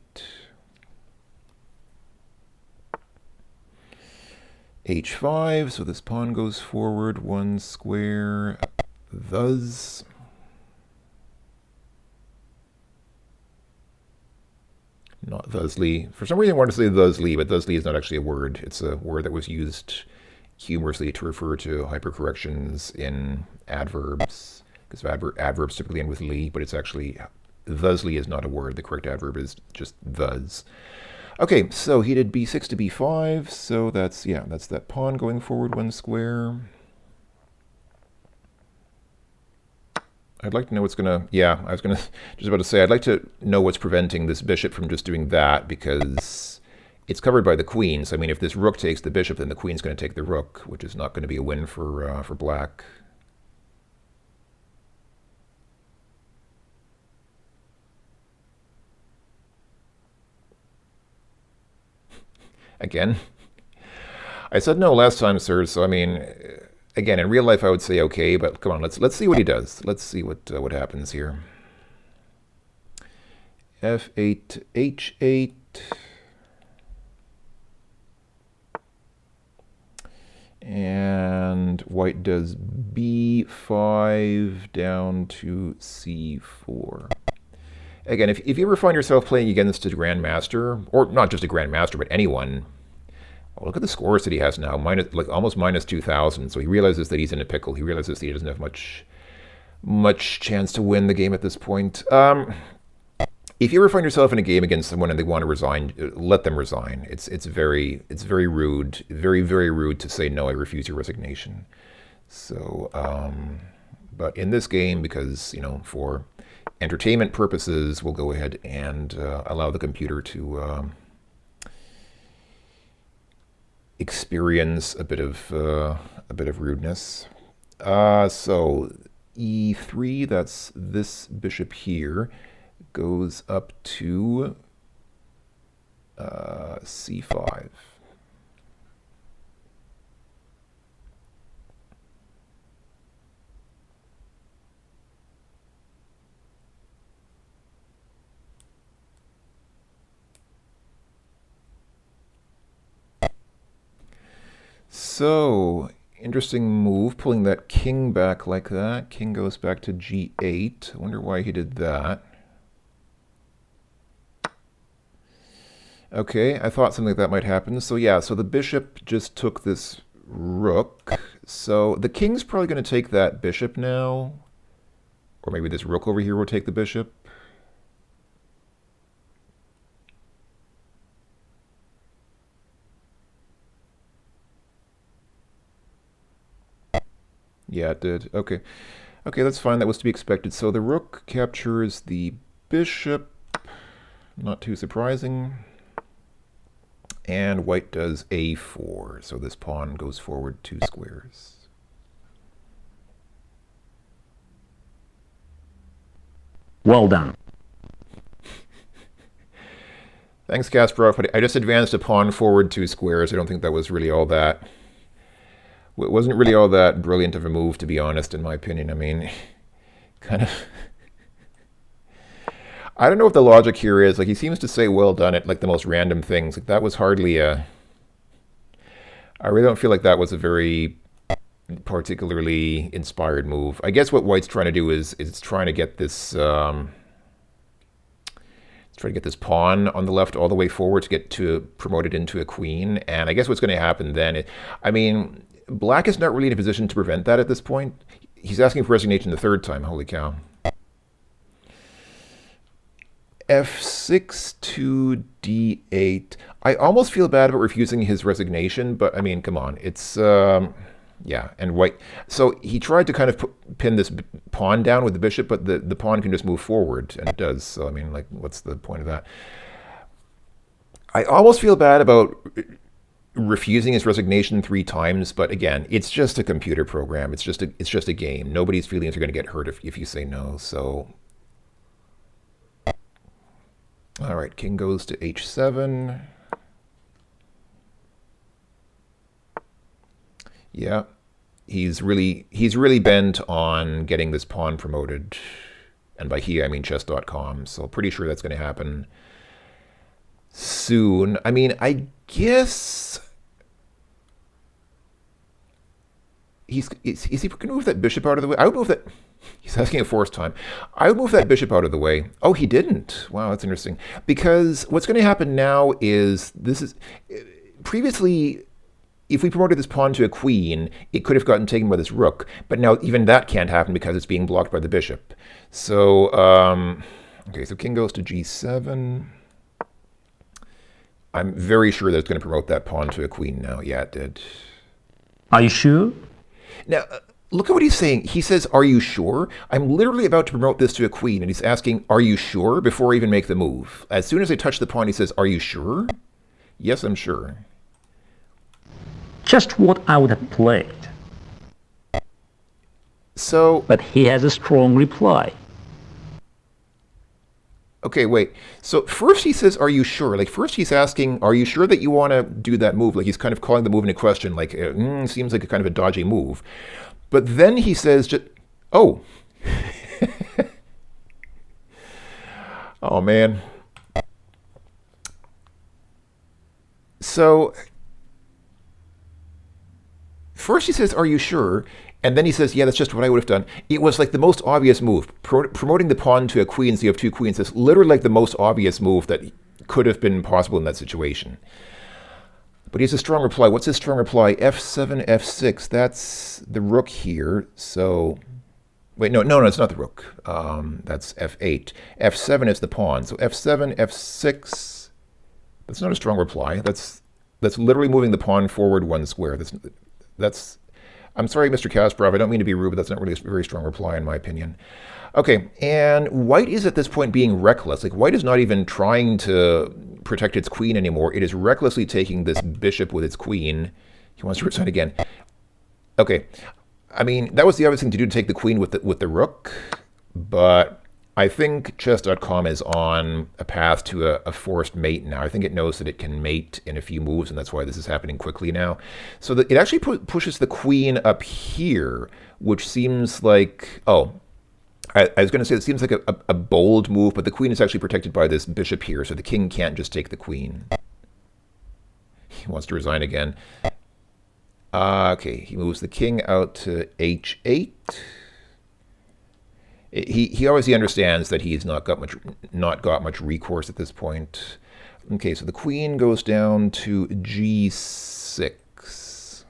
h5, so this pawn goes forward one square, thus. Not thusly. For some reason I wanted to say thusly, but thusly is not actually a word. It's a word that was used humorously to refer to hypercorrections in adverbs, because adverbs typically end with ly, but it's actually, thusly is not a word. The correct adverb is just thus. Okay, so he did b6 to b5, so that's, yeah, that's that pawn going forward one square. I'd like to know what's gonna, yeah, I was gonna just about to say, I'd like to know what's preventing this bishop from just doing that, because it's covered by the queen. So I mean, if this rook takes the bishop, then the queen's going to take the rook, which is not going to be a win for black. Again, I said no last time, sir. So I mean, again, in real life, I would say okay, but come on, let's see what he does. Let's see what happens here. f8, h8. And white does b5 down to c4. Again, if you ever find yourself playing against a grandmaster, or not just a grandmaster, but anyone, oh, look at the scores that he has now, almost minus 2,000. So he realizes that he's in a pickle. He realizes that he doesn't have much chance to win the game at this point. If you ever find yourself in a game against someone and they want to resign, let them resign. It's very rude, very rude to say no. I refuse your resignation. So, but in this game, because for entertainment purposes, we'll go ahead and allow the computer to experience a bit of rudeness. So e3, that's this bishop here, goes up to c5. So, interesting move, pulling that king back like that. King goes back to g8. I wonder why he did that. Okay, I thought something like that might happen. So yeah, so the bishop just took this rook. So the king's probably going to take that bishop now. Or maybe this rook over here will take the bishop. Yeah, it did. Okay. Okay, that's fine. That was to be expected. So the rook captures the bishop. Not too surprising. And white does a4. So this pawn goes forward 2 squares. Well done. Thanks, Kasparov. But I just advanced a pawn forward 2 squares. I don't think that was really all that. It wasn't really all that brilliant of a move, to be honest, in my opinion. I mean, kind of. I don't know what the logic here is. Like, he seems to say well done at like the most random things. Like, that was hardly a. I really don't feel like that was a very particularly inspired move. I guess what white's trying to do is trying to get this pawn on the left all the way forward to get to promote it into a queen. And I guess what's going to happen then, I mean, black is not really in a position to prevent that at this point. He's asking for resignation the third time. Holy cow. f6 to d8. I almost feel bad about refusing his resignation, but I mean, come on. It's, yeah, and white. So he tried to kind of pin this pawn down with the bishop, but the pawn can just move forward, and it does. So, I mean, like, what's the point of that? I almost feel bad about refusing his resignation 3 times, but again, it's just a computer program. It's just a game. Nobody's feelings are going to get hurt if you say no. So, all right, king goes to h7. Yeah, he's really bent on getting this pawn promoted, and by he I mean chess.com. So pretty sure that's going to happen soon. I mean, I guess is he going to move that bishop out of the way? I would move that. He's asking a fourth time. I would move that bishop out of the way. Oh, he didn't. Wow, that's interesting. Because what's going to happen now is previously, if we promoted this pawn to a queen, it could have gotten taken by this rook. But now even that can't happen because it's being blocked by the bishop. So, okay, so king goes to g7. I'm very sure that it's going to promote that pawn to a queen now. Yeah, it did. Are you sure? Now, look at what he's saying. He says, are you sure? I'm literally about to promote this to a queen, and he's asking, are you sure? Before I even make the move. As soon as I touch the pawn, he says, are you sure? Yes, I'm sure. Just what I would have played. So... But he has a strong reply. Okay, wait. So first he says, are you sure? Like, first he's asking, are you sure that you want to do that move? Like, he's kind of calling the move into question, like, seems like a kind of a dodgy move. But then he says, oh. Oh, man. So first he says, are you sure? And then he says, yeah, that's just what I would have done. It was like the most obvious move. Promoting the pawn to a queen so you have 2 queens is literally like the most obvious move that could have been possible in that situation. But he has a strong reply. What's his strong reply? f7, f6. That's the rook here. So, wait, no, it's not the rook. That's f8. f7 is the pawn. So f7, f6. That's not a strong reply. That's literally moving the pawn forward 1 square. That's I'm sorry, Mr. Kasparov. I don't mean to be rude, but that's not really a very strong reply in my opinion. Okay, and white is at this point being reckless. Like, white is not even trying to protect its queen anymore. It is recklessly taking this bishop with its queen. He wants to resign again. Okay, I mean, that was the obvious thing to do, to take the queen with the rook, but I think chess.com is on a path to a forced mate now. I think it knows that it can mate in a few moves, and that's why this is happening quickly now. So that it actually pushes the queen up here, which seems like, oh, I was going to say it seems like a bold move, but the queen is actually protected by this bishop here, so the king can't just take the queen. He wants to resign again. Okay, he moves the king out to h8. He obviously understands that he's not got much recourse at this point. Okay, so the queen goes down to g6.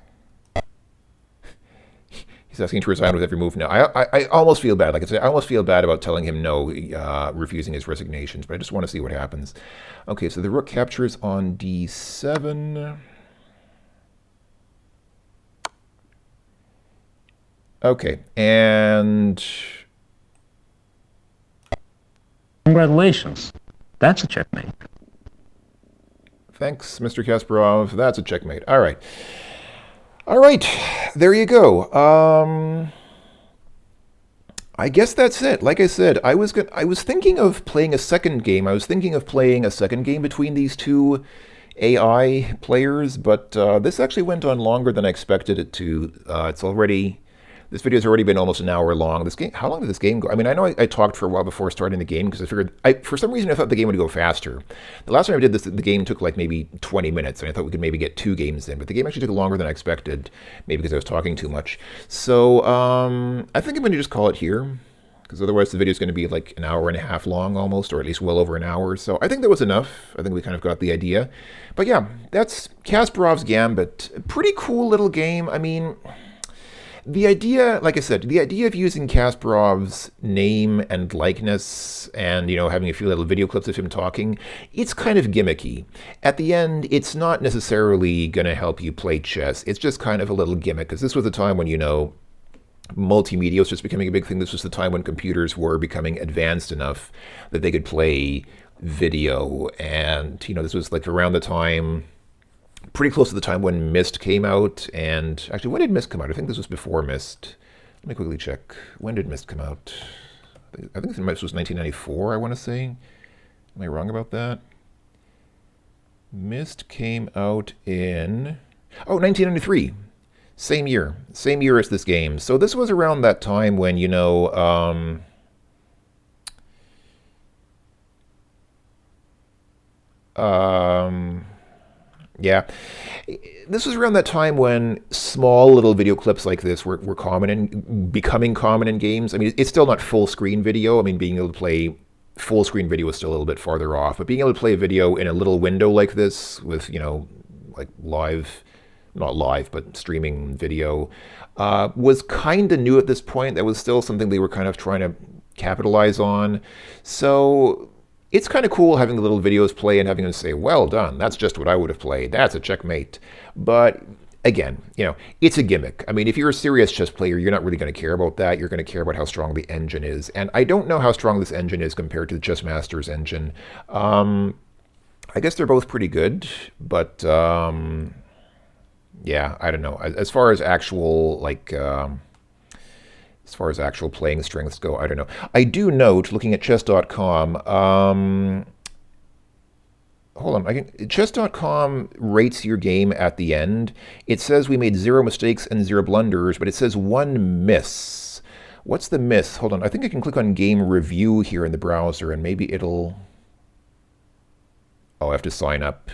He's asking to resign with every move now. I almost feel bad. Like I said, I almost feel bad about telling him no, refusing his resignations, but I just want to see what happens. Okay, so the rook captures on d7. Okay, and Congratulations. That's a checkmate. thanks, Mr. Kasparov. That's a checkmate. All right. All right, there you go. I guess that's it. Like I said, I was thinking of playing a second game. I was thinking of playing a second game between these two AI players, but this actually went on longer than I expected it to. This video's already been almost an hour long. This game, how long did this game go? I mean, I know I talked for a while before starting the game because I figured, for some reason, I thought the game would go faster. The last time I did this, the game took like maybe 20 minutes, and I thought we could maybe get 2 games in, but the game actually took longer than I expected, maybe because I was talking too much. So I think I'm going to just call it here because otherwise the video is going to be like an hour and a half long almost, or at least well over an hour. So I think that was enough. I think we kind of got the idea. But yeah, that's Kasparov's Gambit. Pretty cool little game. I mean, the idea, like I said, the idea of using Kasparov's name and likeness and, having a few little video clips of him talking, it's kind of gimmicky. At the end, it's not necessarily going to help you play chess. It's just kind of a little gimmick because this was a time when, multimedia was just becoming a big thing. This was the time when computers were becoming advanced enough that they could play video. And, this was like around the time, pretty close to the time when Myst came out. And actually, when did Myst come out? I think this was before Myst. Let me quickly check. When did Myst come out? I think this was 1994, I want to say. Am I wrong about that? Myst came out in 1993. Same year as this game. So this was around that time when, yeah. This was around that time when small little video clips like this were common and becoming common in games. I mean, it's still not full screen video. I mean, being able to play full screen video is still a little bit farther off, but being able to play a video in a little window like this with, like not live, but streaming video, was kind of new at this point. That was still something they were kind of trying to capitalize on. So it's kind of cool having the little videos play and having them say, well done, that's just what I would have played. That's a checkmate. But again, it's a gimmick. I mean, if you're a serious chess player, you're not really going to care about that. You're going to care about how strong the engine is. And I don't know how strong this engine is compared to the Chess Masters engine. I guess they're both pretty good, but yeah, I don't know. As far as actual playing strengths go, I don't know. I do note, looking at chess.com, hold on, chess.com rates your game at the end. It says we made 0 mistakes and 0 blunders, but it says 1 miss. What's the miss? Hold on, I think I can click on game review here in the browser and maybe it'll... Oh, I have to sign up.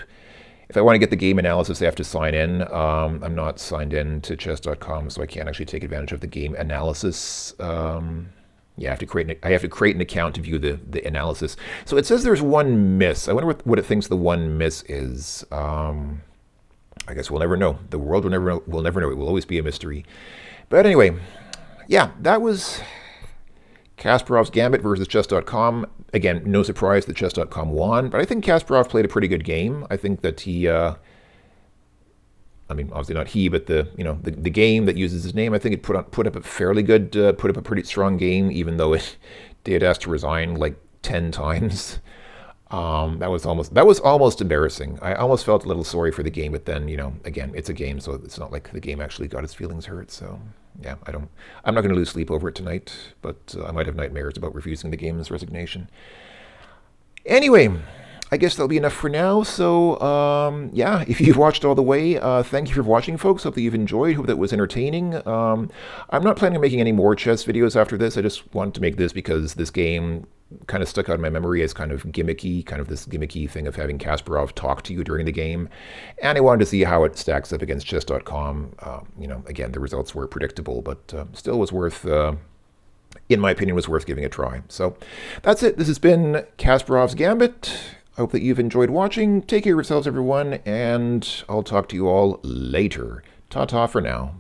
If I want to get the game analysis, I have to sign in. I'm not signed in to chess.com, so I can't actually take advantage of the game analysis. Yeah, I have to create an account to view the analysis. So it says there's 1 miss. I wonder what it thinks the 1 miss is. I guess we'll never know. The world will never know. We'll never know. It will always be a mystery. But anyway, yeah, that was Kasparov's Gambit versus chess.com. Again, no surprise that chess.com won, but I think Kasparov played a pretty good game. I think that he, I mean, obviously not he, but the game that uses his name, I think it put up a fairly good, put up a pretty strong game, even though it did ask to resign like 10 times. That was almost embarrassing. I almost felt a little sorry for the game, but then, again, it's a game, so it's not like the game actually got his feelings hurt. So yeah, I'm not going to lose sleep over it tonight, but I might have nightmares about refusing the game's resignation. Anyway, I guess that'll be enough for now. So yeah, if you've watched all the way, thank you for watching, folks. Hope that you've enjoyed. Hope that was entertaining. I'm not planning on making any more chess videos after this. I just want to make this because this game kind of stuck out in my memory as kind of gimmicky, kind of this gimmicky thing of having Kasparov talk to you during the game. And I wanted to see how it stacks up against chess.com. Again, the results were predictable, but still was worth, in my opinion, was worth giving a try. So that's it. This has been Kasparov's Gambit. I hope that you've enjoyed watching. Take care of yourselves, everyone, and I'll talk to you all later. Ta-ta for now.